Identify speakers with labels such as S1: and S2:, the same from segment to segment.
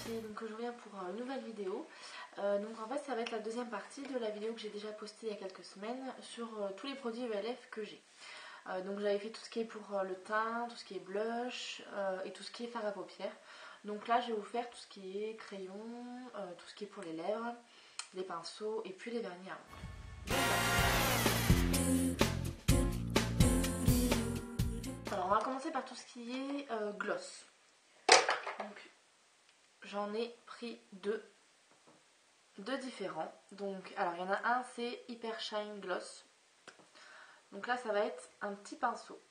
S1: Donc je reviens pour une nouvelle vidéo. Donc en fait ça va être la deuxième partie de la vidéo que j'ai déjà postée il y a quelques semaines sur tous les produits ELF que j'ai. Donc j'avais fait tout ce qui est pour le teint, tout ce qui est blush et tout ce qui est fard à paupières. Donc là je vais vous faire tout ce qui est crayon, tout ce qui est pour les lèvres, les pinceaux et puis les vernis à ongles. Alors on va commencer par tout ce qui est gloss. Donc j'en ai pris deux différents. Donc alors il y en a un, c'est Hyper Shine Gloss. Donc là ça va être un petit pinceau.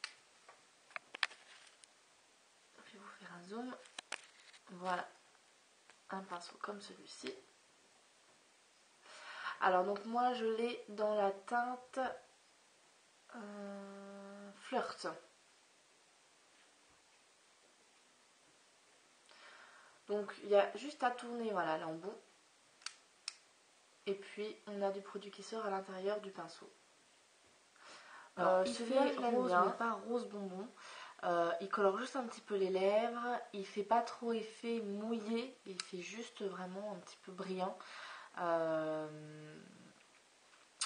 S1: Je vais vous faire un zoom. Voilà, un pinceau comme celui-ci. Alors donc moi je l'ai dans la teinte Flirt. Donc il y a juste à tourner, voilà, l'embout. Et puis on a du produit qui sort à l'intérieur du pinceau. Celui-là je l'aime bien, mais pas rose bonbon. Il colore juste un petit peu les lèvres. Il fait pas trop effet mouillé. Il fait juste vraiment un petit peu brillant.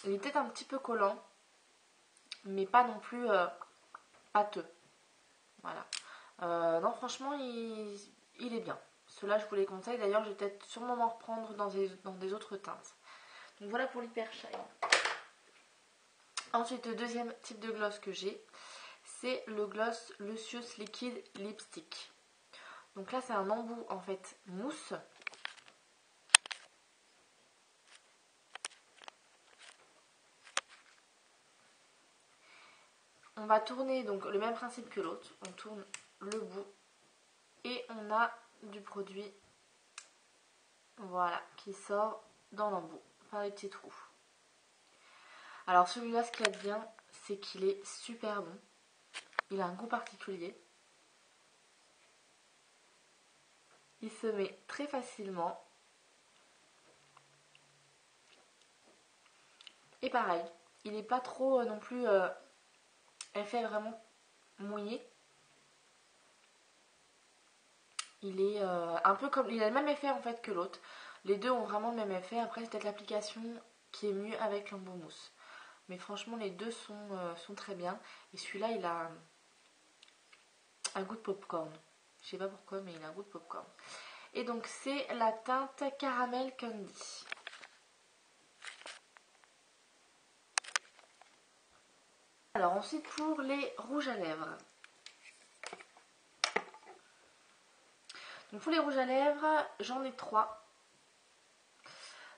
S1: Il est peut-être un petit peu collant, mais pas non plus pâteux. Voilà. Non, franchement, il est bien. Ceux-là, je vous les conseille. D'ailleurs, je vais peut-être sûrement m'en reprendre dans des autres teintes. Donc voilà pour l'Hyper Shine. Ensuite, le deuxième type de gloss que j'ai, c'est le gloss Lucious Liquid Lipstick. Donc là, c'est un embout en fait mousse. On va tourner donc le même principe que l'autre. On tourne le bout et on a du produit, voilà, qui sort dans l'embout par les petits trous. Alors celui-là, ce qu'il y a de bien, c'est qu'il est super bon. Il a un goût particulier. Il se met très facilement. Et pareil, il n'est pas trop non plus effet vraiment mouillé. Il est un peu comme, il a le même effet en fait que l'autre. Les deux ont vraiment le même effet. Après, c'est peut-être l'application qui est mieux avec l'embout mousse. Mais franchement, les deux sont très bien. Et celui-là, il a un goût de popcorn. Je sais pas pourquoi, mais il a un goût de popcorn. Et donc, c'est la teinte Caramel Candy. Alors, ensuite, pour les rouges à lèvres. Donc, pour les rouges à lèvres, j'en ai 3.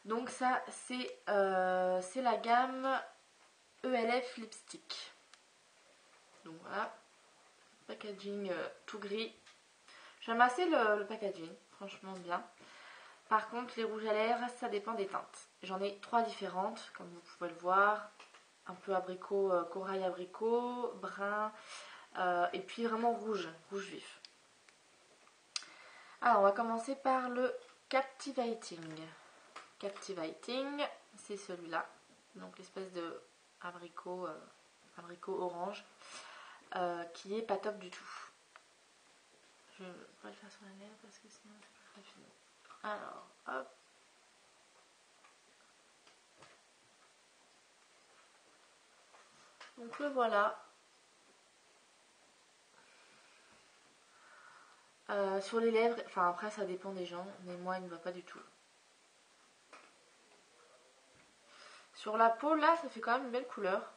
S1: Donc, ça, c'est la gamme ELF Lipstick. Donc, voilà. Packaging tout gris. J'aime assez le packaging, franchement bien. Par contre, les rouges à lèvres, ça dépend des teintes. J'en ai 3 différentes, comme vous pouvez le voir. Un peu abricot, corail abricot, brun, et puis vraiment rouge, rouge vif. Alors, on va commencer par le Captivating. Captivating, c'est celui-là. Donc, l'espèce de abricot orange, qui est pas top du tout. Je vais pas le faire sur la lèvre parce que sinon c'est pas très fini. Alors, hop. Donc le voilà. Sur les lèvres, enfin après ça dépend des gens, mais moi il ne va pas du tout. Sur la peau là, ça fait quand même une belle couleur.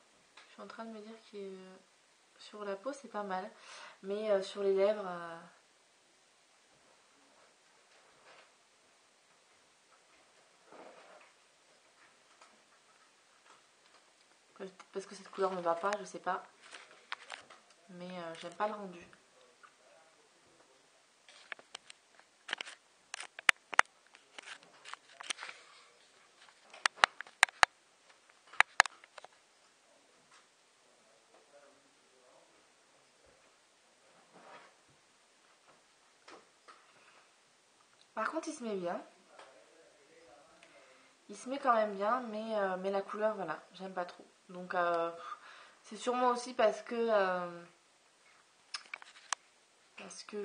S1: Je suis en train de me dire que sur la peau c'est pas mal, mais sur les lèvres... Parce que cette couleur ne va pas, je sais pas. Mais j'aime pas le rendu. Par contre il se met bien. Il se met quand même bien, mais la couleur, voilà, j'aime pas trop. Donc C'est sûrement aussi parce que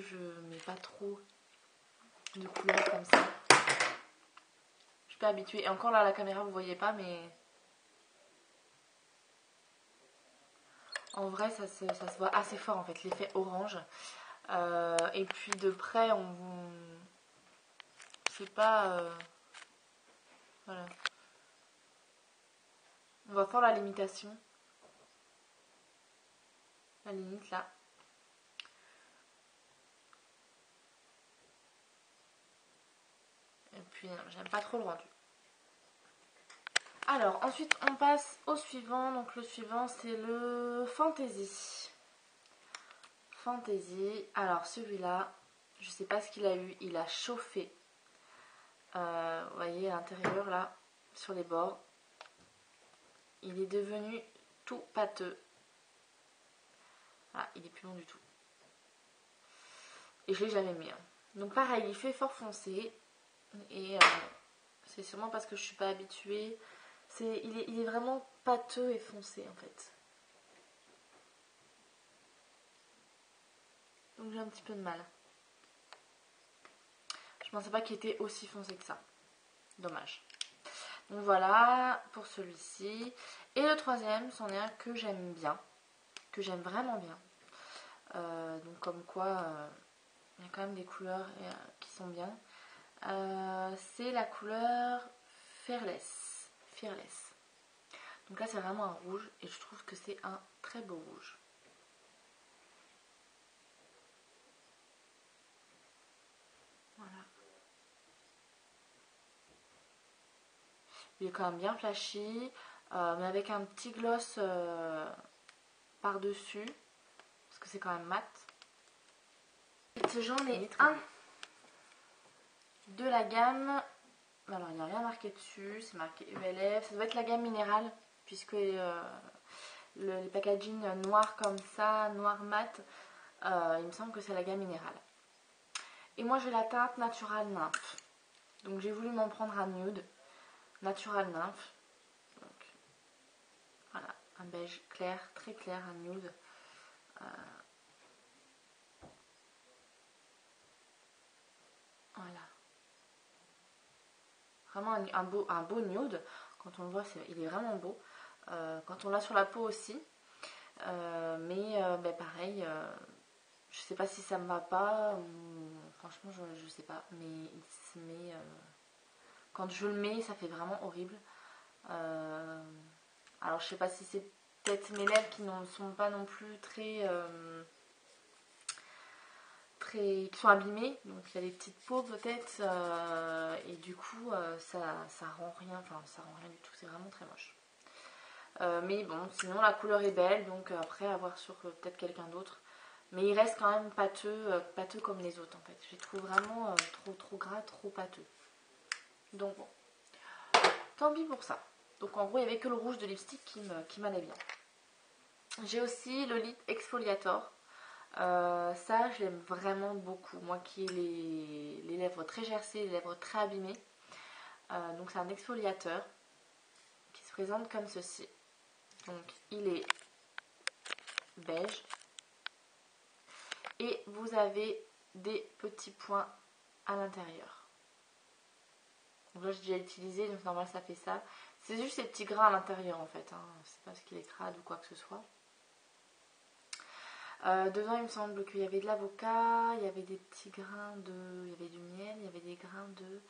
S1: je mets pas trop de couleurs comme ça. Je suis pas habituée. Et encore là, à la caméra, vous voyez pas, mais en vrai, ça se voit assez fort en fait, l'effet orange. Et puis de près, c'est pas... voilà. On va faire la limitation. La limite là. Et puis, j'aime pas trop le rendu. Alors, ensuite, on passe au suivant. Donc, le suivant, c'est le Fantasy. Fantasy. Alors, celui-là, je sais pas ce qu'il a eu. Il a chauffé. Vous voyez, à l'intérieur, là, sur les bords. Il est devenu tout pâteux. Ah, il est plus bon du tout. Et je l'ai jamais mis. Hein. Donc, pareil, il fait fort foncé. Et c'est sûrement parce que je suis pas habituée. Il est vraiment pâteux et foncé en fait. Donc j'ai un petit peu de mal. Je pensais pas qu'il était aussi foncé que ça. Dommage. Donc voilà pour celui-ci. Et le troisième, c'en est un que j'aime bien. Que j'aime vraiment bien. Donc comme quoi, il y a quand même des couleurs qui sont bien. C'est la couleur Fearless. Fearless. Donc là c'est vraiment un rouge et je trouve que c'est un très beau rouge. Voilà. Il est quand même bien flashy, mais avec un petit gloss par-dessus, parce que c'est quand même mat. J'en ai un de la gamme, alors il n'y a rien marqué dessus, c'est marqué ULF, ça doit être la gamme minérale, puisque les packaging noirs comme ça, noir mat, il me semble que c'est la gamme minérale. Et moi j'ai la teinte Natural Nymph, donc j'ai voulu m'en prendre un nude, Natural Nymph. Donc, voilà, un beige clair, très clair, un nude. Voilà. Vraiment un beau nude. Quand on le voit, il est vraiment beau. Quand on l'a sur la peau aussi. Mais pareil, je sais pas si ça me va pas. Franchement, je sais pas. Mais il se met. Quand je le mets, ça fait vraiment horrible. Alors, je sais pas si c'est peut-être mes lèvres qui ne sont pas non plus qui sont abîmées, donc il y a des petites peaux peut-être, et du coup ça rend rien, enfin ça rend rien du tout, c'est vraiment très moche. Mais bon, sinon la couleur est belle, donc après à voir sur peut-être quelqu'un d'autre. Mais il reste quand même pâteux comme les autres en fait. Je les trouve vraiment trop gras, trop pâteux. Donc bon, tant pis pour ça. Donc en gros il n'y avait que le rouge de lipstick qui m'allait bien. J'ai aussi le lip exfoliator. Ça, je l'aime vraiment beaucoup. Moi qui ai les lèvres très gercées, les lèvres très abîmées. Donc c'est un exfoliateur qui se présente comme ceci. Donc il est beige. Et vous avez des petits points à l'intérieur. Donc là j'ai déjà utilisé, donc normal ça fait ça. C'est juste ces petits grains à l'intérieur en fait. Hein. C'est pas parce qu'il est crade ou quoi que ce soit. Dedans il me semble qu'il y avait de l'avocat, il y avait des petits grains de... Il y avait du miel, il y avait des grains de...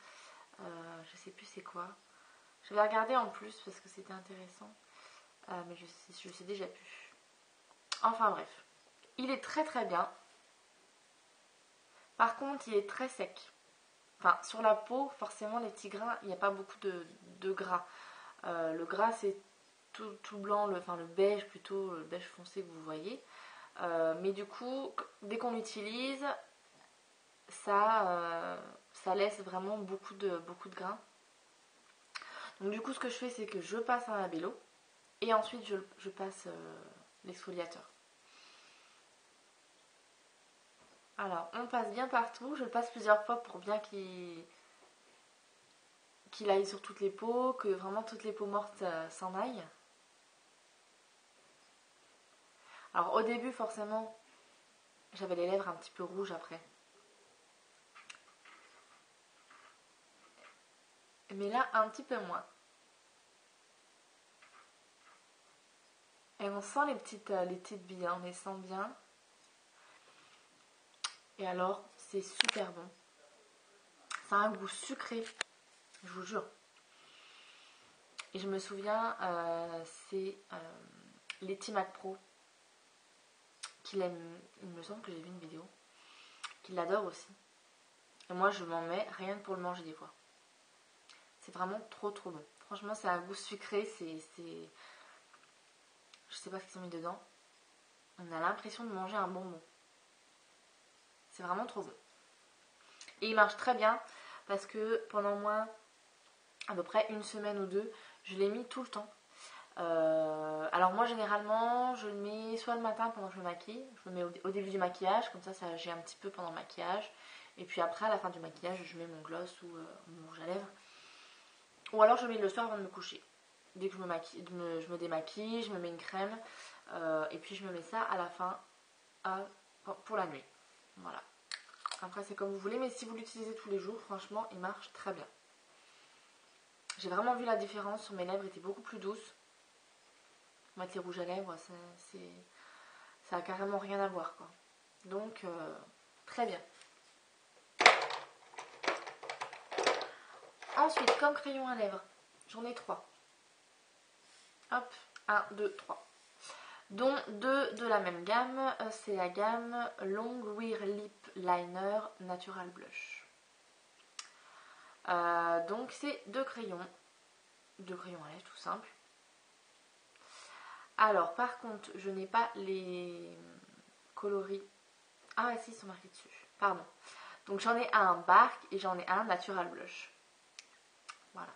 S1: je sais plus c'est quoi. Je vais regarder en plus parce que c'était intéressant. Mais je sais déjà plus. Enfin bref. Il est très bien. Par contre il est très sec. Enfin sur la peau forcément les petits grains, il n'y a pas beaucoup de gras. Le gras c'est tout blanc, le beige plutôt, le beige foncé que vous voyez. Mais du coup dès qu'on l'utilise ça laisse vraiment beaucoup de grains. Donc du coup ce que je fais c'est que je passe un labello et ensuite je passe l'exfoliateur. Alors on passe bien partout, je le passe plusieurs fois pour bien qu'il aille sur toutes les peaux, que vraiment toutes les peaux mortes s'en aillent. Alors au début forcément j'avais les lèvres un petit peu rouges après. Mais là un petit peu moins. Et on sent les petites billes, hein, on les sent bien. Et alors c'est super bon. Ça a un goût sucré, je vous jure. Et je me souviens, c'est Letty McPro qui l'aime, il me semble que j'ai vu une vidéo, qui l'adore aussi. Et moi je m'en mets rien que pour le manger des fois. C'est vraiment trop trop bon. Franchement c'est un goût sucré, je sais pas ce qu'ils ont mis dedans. On a l'impression de manger un bonbon. C'est vraiment trop bon. Et il marche très bien parce que pendant moins à peu près une semaine ou deux, je l'ai mis tout le temps. Alors moi généralement je le mets soit le matin pendant que je me maquille, je le mets au début du maquillage, comme ça j'ai un petit peu pendant le maquillage, et puis après à la fin du maquillage je mets mon gloss ou mon rouge à lèvres, ou alors je le mets le soir avant de me coucher. Dès que je me maquille, je me démaquille, je me mets une crème, et puis je me mets ça à la fin pour la nuit. Voilà. Après c'est comme vous voulez, mais si vous l'utilisez tous les jours, franchement il marche très bien. J'ai vraiment vu la différence, sur mes lèvres étaient beaucoup plus douces. Moi, les rouges à lèvres, ça a carrément rien à voir, quoi. Donc, très bien. Ensuite, comme crayon à lèvres, j'en ai 3. Hop, 1, 2, 3. Dont 2 de la même gamme. C'est la gamme Long Wear Lip Liner Natural Blush. Donc, c'est 2 crayons. 2 crayons à lèvres, tout simple. Alors, par contre, je n'ai pas les coloris. Ah, si, ils sont marqués dessus. Pardon. Donc, j'en ai un Bark et j'en ai un Natural Blush. Voilà.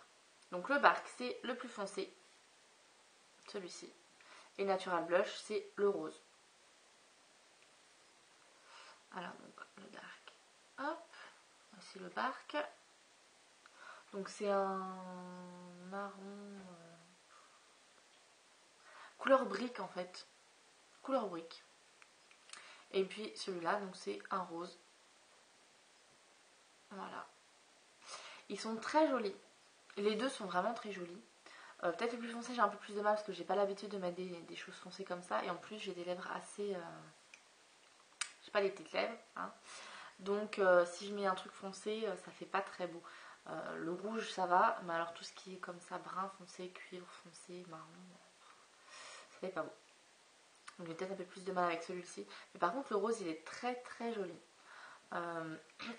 S1: Donc, le Bark, c'est le plus foncé. Celui-ci. Et Natural Blush, c'est le rose. Alors, donc, le Dark. Hop. Voici le Bark. Donc, c'est un marron. Couleur brique, en fait. Couleur brique. Et puis celui-là, donc c'est un rose. Voilà. Ils sont très jolis. Les deux sont vraiment très jolis. Peut-être le plus foncé, j'ai un peu plus de mal parce que j'ai pas l'habitude de mettre des choses foncées comme ça. Et en plus, j'ai des lèvres assez... j'ai pas les petites lèvres. Hein. Donc, si je mets un truc foncé, ça fait pas très beau. Le rouge, ça va. Mais alors, tout ce qui est comme ça, brun foncé, cuivre foncé, marron, ça fait pas beau. Donc, j'ai peut-être un peu plus de mal avec celui-ci. Mais par contre, le rose, il est très très joli.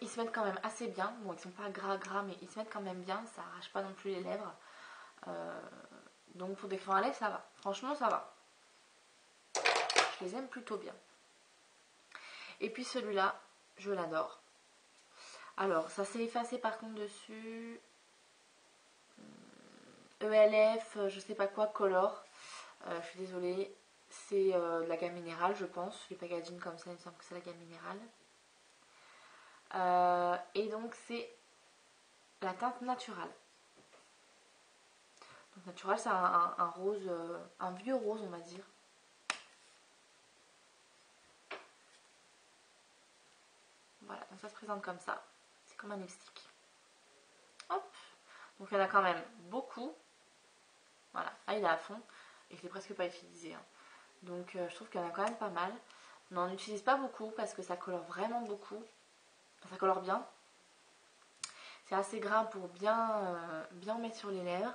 S1: Ils se mettent quand même assez bien. Bon, ils sont pas gras, mais ils se mettent quand même bien. Ça arrache pas non plus les lèvres. Donc, pour des crayons à lèvres, ça va. Franchement, ça va. Je les aime plutôt bien. Et puis celui-là, je l'adore. Alors, ça s'est effacé par contre dessus. ELF, je sais pas quoi, Color. Je suis désolée. C'est de la gamme minérale, je pense. Les packaging comme ça, il me semble que c'est la gamme minérale. Et donc, c'est la teinte naturelle. Donc, naturel, c'est un rose, un vieux rose, on va dire. Voilà, donc ça se présente comme ça. C'est comme un lipstick. Hop. Donc, il y en a quand même beaucoup. Voilà, là il est à fond et je l'ai presque pas utilisé. Hein. Donc je trouve qu'il y en a quand même pas mal. On n'en utilise pas beaucoup parce que ça colore vraiment beaucoup. Enfin, ça colore bien. C'est assez gras pour bien mettre sur les lèvres.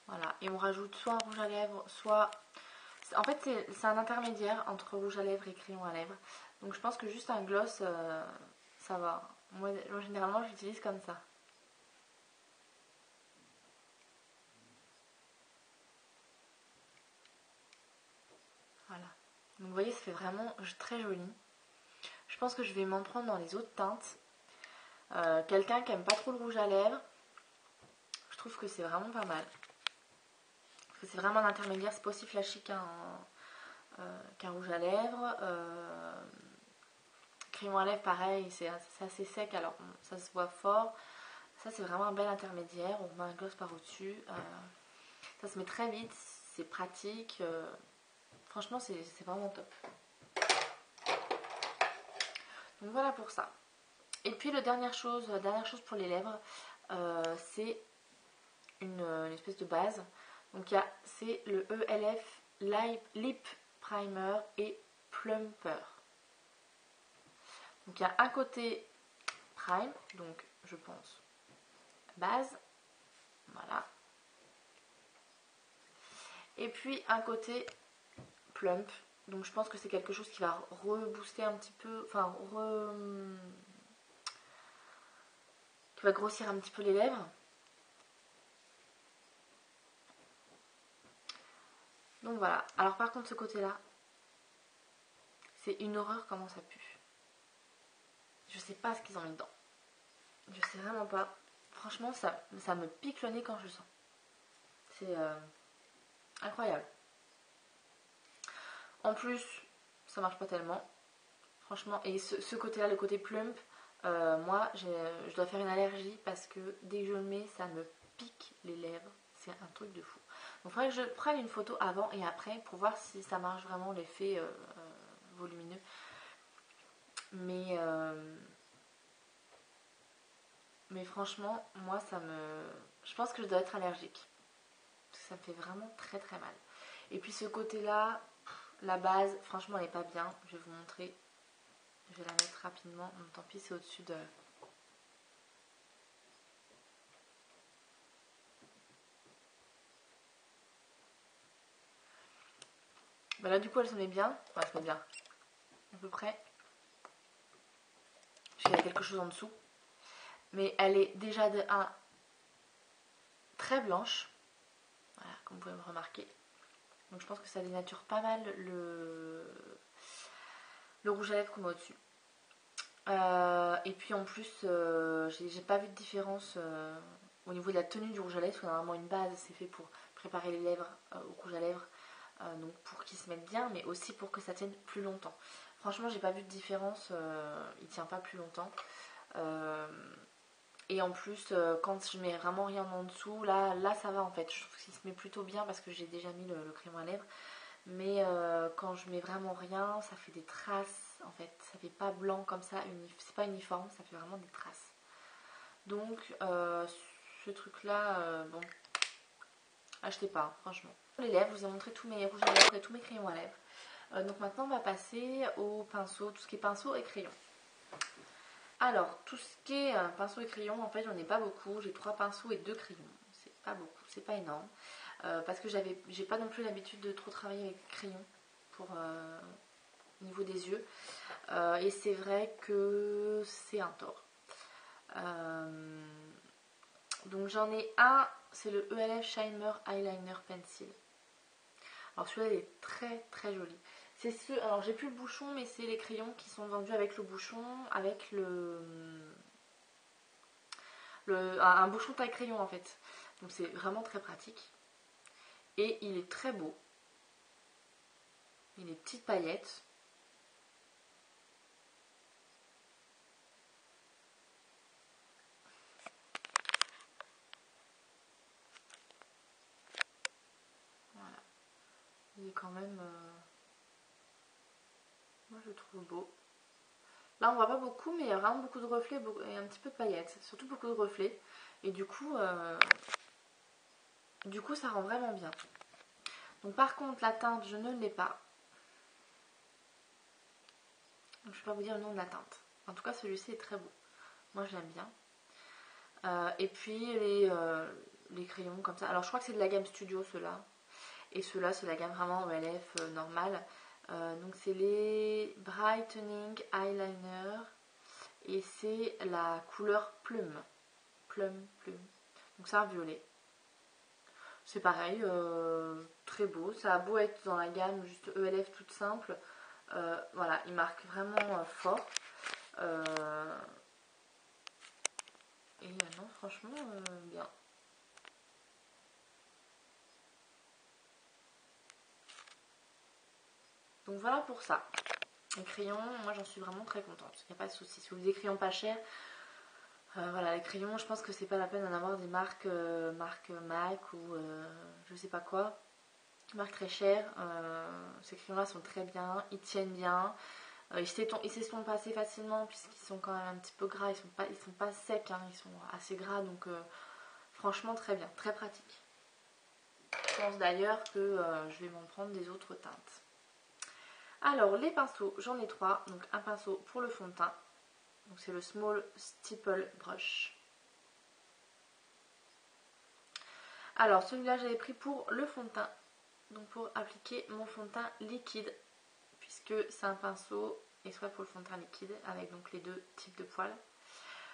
S1: Voilà, et on rajoute soit un rouge à lèvres, soit... En fait, c'est un intermédiaire entre rouge à lèvres et crayon à lèvres. Donc je pense que juste un gloss, ça va. Moi, généralement, j'utilise comme ça. Voilà. Donc vous voyez, ça fait vraiment très joli. Je pense que je vais m'en prendre dans les autres teintes. Quelqu'un qui aime pas trop le rouge à lèvres, je trouve que c'est vraiment pas mal. Parce que c'est vraiment un intermédiaire, c'est pas aussi flashy qu'un rouge à lèvres. crayon à lèvres pareil, c'est assez sec, alors ça se voit fort. Ça c'est vraiment un bel intermédiaire, on met un gloss par au-dessus. Ça se met très vite, c'est pratique. Franchement c'est vraiment top. Donc voilà pour ça. Et puis la dernière chose pour les lèvres, c'est une espèce de base. Donc c'est le ELF Lip Primer et Plumper. Donc il y a un côté prime, donc je pense base, voilà. Et puis un côté plump, donc je pense que c'est quelque chose qui va rebooster un petit peu, enfin qui va grossir un petit peu les lèvres. Donc voilà. Alors par contre ce côté-là, c'est une horreur comment ça pue. Je sais pas ce qu'ils ont mis dedans. Je sais vraiment pas. Franchement ça me pique le nez quand je le sens. C'est incroyable. En plus, ça marche pas tellement. Franchement, et ce côté-là, le côté plump, moi je dois faire une allergie parce que dès que je le mets, ça me pique les lèvres. C'est un truc de fou. Donc il faudrait que je prenne une photo avant et après pour voir si ça marche vraiment l'effet volumineux. Mais franchement, moi je pense que je dois être allergique. Parce que ça me fait vraiment très très mal. Et puis ce côté-là, la base, franchement elle est pas bien. Je vais vous montrer. Je vais la mettre rapidement. Tant pis, c'est au-dessus de... Bah là du coup elle se met bien. Enfin elle se met bien. À peu près. Parce qu'il y a quelque chose en dessous. Mais elle est déjà de 1 très blanche. Voilà, comme vous pouvez me remarquer. Donc je pense que ça dénature pas mal le rouge à lèvres qu'on met au-dessus. Et puis en plus, j'ai pas vu de différence au niveau de la tenue du rouge à lèvres. Parce que normalement une base c'est fait pour préparer les lèvres au rouge à lèvres. Donc pour qu'ils se mettent bien, mais aussi pour que ça tienne plus longtemps. Franchement j'ai pas vu de différence, il tient pas plus longtemps. Et en plus quand je mets vraiment rien en dessous, là ça va en fait. Je trouve qu'il se met plutôt bien parce que j'ai déjà mis le crayon à lèvres. Mais quand je mets vraiment rien, ça fait des traces en fait. Ça fait pas blanc comme ça, c'est pas uniforme, ça fait vraiment des traces. Donc ce truc là, bon, achetez pas, franchement. Pour les lèvres, je vous ai montré tous mes rouges à lèvres et tous mes crayons à lèvres. Donc maintenant on va passer au pinceau, tout ce qui est pinceau et crayon. Alors tout ce qui est pinceau et crayon, en fait j'en ai pas beaucoup. J'ai 3 pinceaux et 2 crayons. C'est pas beaucoup, c'est pas énorme. Parce que j'ai pas non plus l'habitude de trop travailler avec crayon pour au niveau des yeux. Et c'est vrai que c'est un tort. Donc j'en ai un, c'est le ELF Shimmer Eyeliner Pencil. Alors celui-là il est très très joli. C'est alors j'ai plus le bouchon, mais c'est les crayons qui sont vendus avec le bouchon, avec un bouchon taille crayon en fait. Donc c'est vraiment très pratique. Et il est très beau. Il a des petites paillettes. Voilà. Il est quand même... moi je le trouve beau. Là on voit pas beaucoup, mais il y a vraiment beaucoup de reflets et un petit peu de paillettes. Surtout beaucoup de reflets. Et du coup ça rend vraiment bien. Donc par contre la teinte je ne l'ai pas. Donc je ne vais pas vous dire le nom de la teinte. En tout cas celui-ci est très beau. Moi je l'aime bien. Et puis les crayons comme ça. Alors je crois que c'est de la gamme Studio ceux-là. Et ceux-là c'est la gamme vraiment OLF normale. Donc c'est les Brightening Eyeliner. Et c'est la couleur Plume. Plume. Donc c'est un violet. C'est pareil, très beau. Ça a beau être dans la gamme juste ELF toute simple. Voilà, il marque vraiment fort. Et non, franchement, bien. Donc voilà pour ça. Les crayons, moi j'en suis vraiment très contente, il n'y a pas de souci. Si vous voulez des crayons pas chers, voilà, les crayons, je pense que c'est pas la peine d'en avoir des marques, MAC ou je sais pas quoi, marques très chères. Ces crayons là sont très bien, ils tiennent bien, ils s'estompent assez facilement puisqu'ils sont quand même un petit peu gras, ils sont pas secs, hein, ils sont assez gras, donc franchement très bien, très pratique. Je pense d'ailleurs que je vais m'en prendre des autres teintes. Alors les pinceaux, j'en ai 3, donc un pinceau pour le fond de teint, donc c'est le Small Stipple Brush. Alors celui-là j'avais pris pour le fond de teint, donc pour appliquer mon fond de teint liquide, puisque c'est un pinceau exprès pour le fond de teint liquide, avec donc les deux types de poils.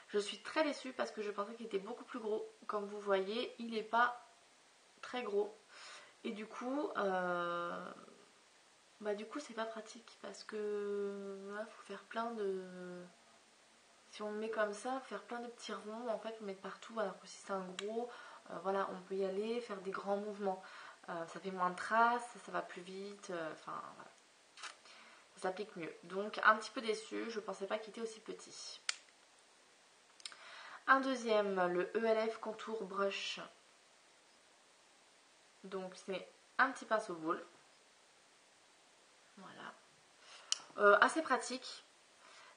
S1: Je suis très déçue parce que je pensais qu'il était beaucoup plus gros, comme vous voyez il n'est pas très gros, et du coup c'est pas pratique parce que là faut faire plein de... Si on le met comme ça, faire plein de petits ronds, en fait, on met partout, alors que si c'est un gros, voilà, on peut y aller, faire des grands mouvements. Ça fait moins de traces, ça va plus vite, enfin, voilà. Ça s'applique mieux. Donc, un petit peu déçue, je pensais pas qu'il était aussi petit. Un deuxième, le ELF Contour Brush. Donc, c'est un petit pinceau boule. Voilà. Assez pratique,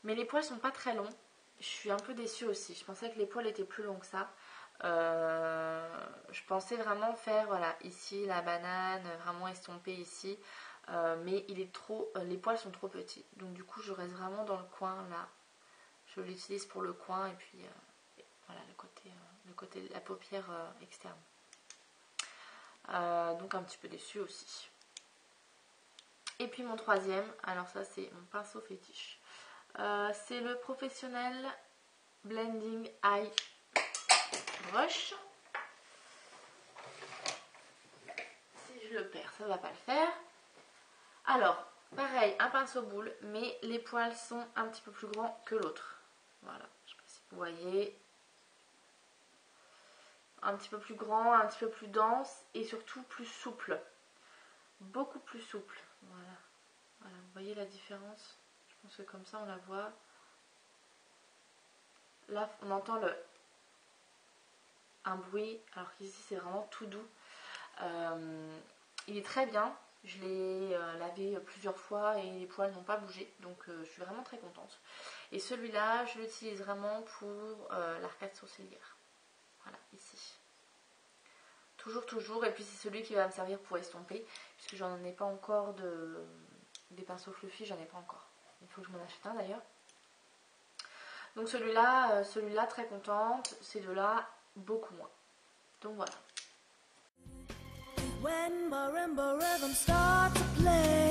S1: mais les poils sont pas très longs. Je suis un peu déçue aussi. Je pensais que les poils étaient plus longs que ça. Je pensais vraiment faire, voilà, ici la banane, vraiment estomper ici. Mais il est trop, les poils sont trop petits. Donc du coup, je reste vraiment dans le coin là. Je l'utilise pour le coin et puis voilà le côté de la paupière externe. Donc un petit peu déçue aussi. Et puis mon troisième, alors ça c'est mon pinceau fétiche. C'est le Professionnel Blending Eye Brush. Si je le perds, ça va pas le faire. Alors, pareil, un pinceau boule, mais les poils sont un petit peu plus grands que l'autre. Voilà, je sais pas si vous voyez. Un petit peu plus grand, un petit peu plus dense et surtout plus souple. Beaucoup plus souple. Voilà. Voilà, vous voyez la différence? Je pense que comme ça on la voit. Là, on entend un bruit, alors qu'ici c'est vraiment tout doux. Il est très bien. Je l'ai lavé plusieurs fois et les poils n'ont pas bougé, donc je suis vraiment très contente. Et celui-là, je l'utilise vraiment pour l'arcade sourcilière. Voilà, ici. Toujours, et puis c'est celui qui va me servir pour estomper, puisque j'en ai pas encore des pinceaux fluffy, j'en ai pas encore. Il faut que je m'en achète un d'ailleurs. Donc celui-là, très contente, ces deux-là, beaucoup moins. Donc voilà. When marimba rhythms start to play,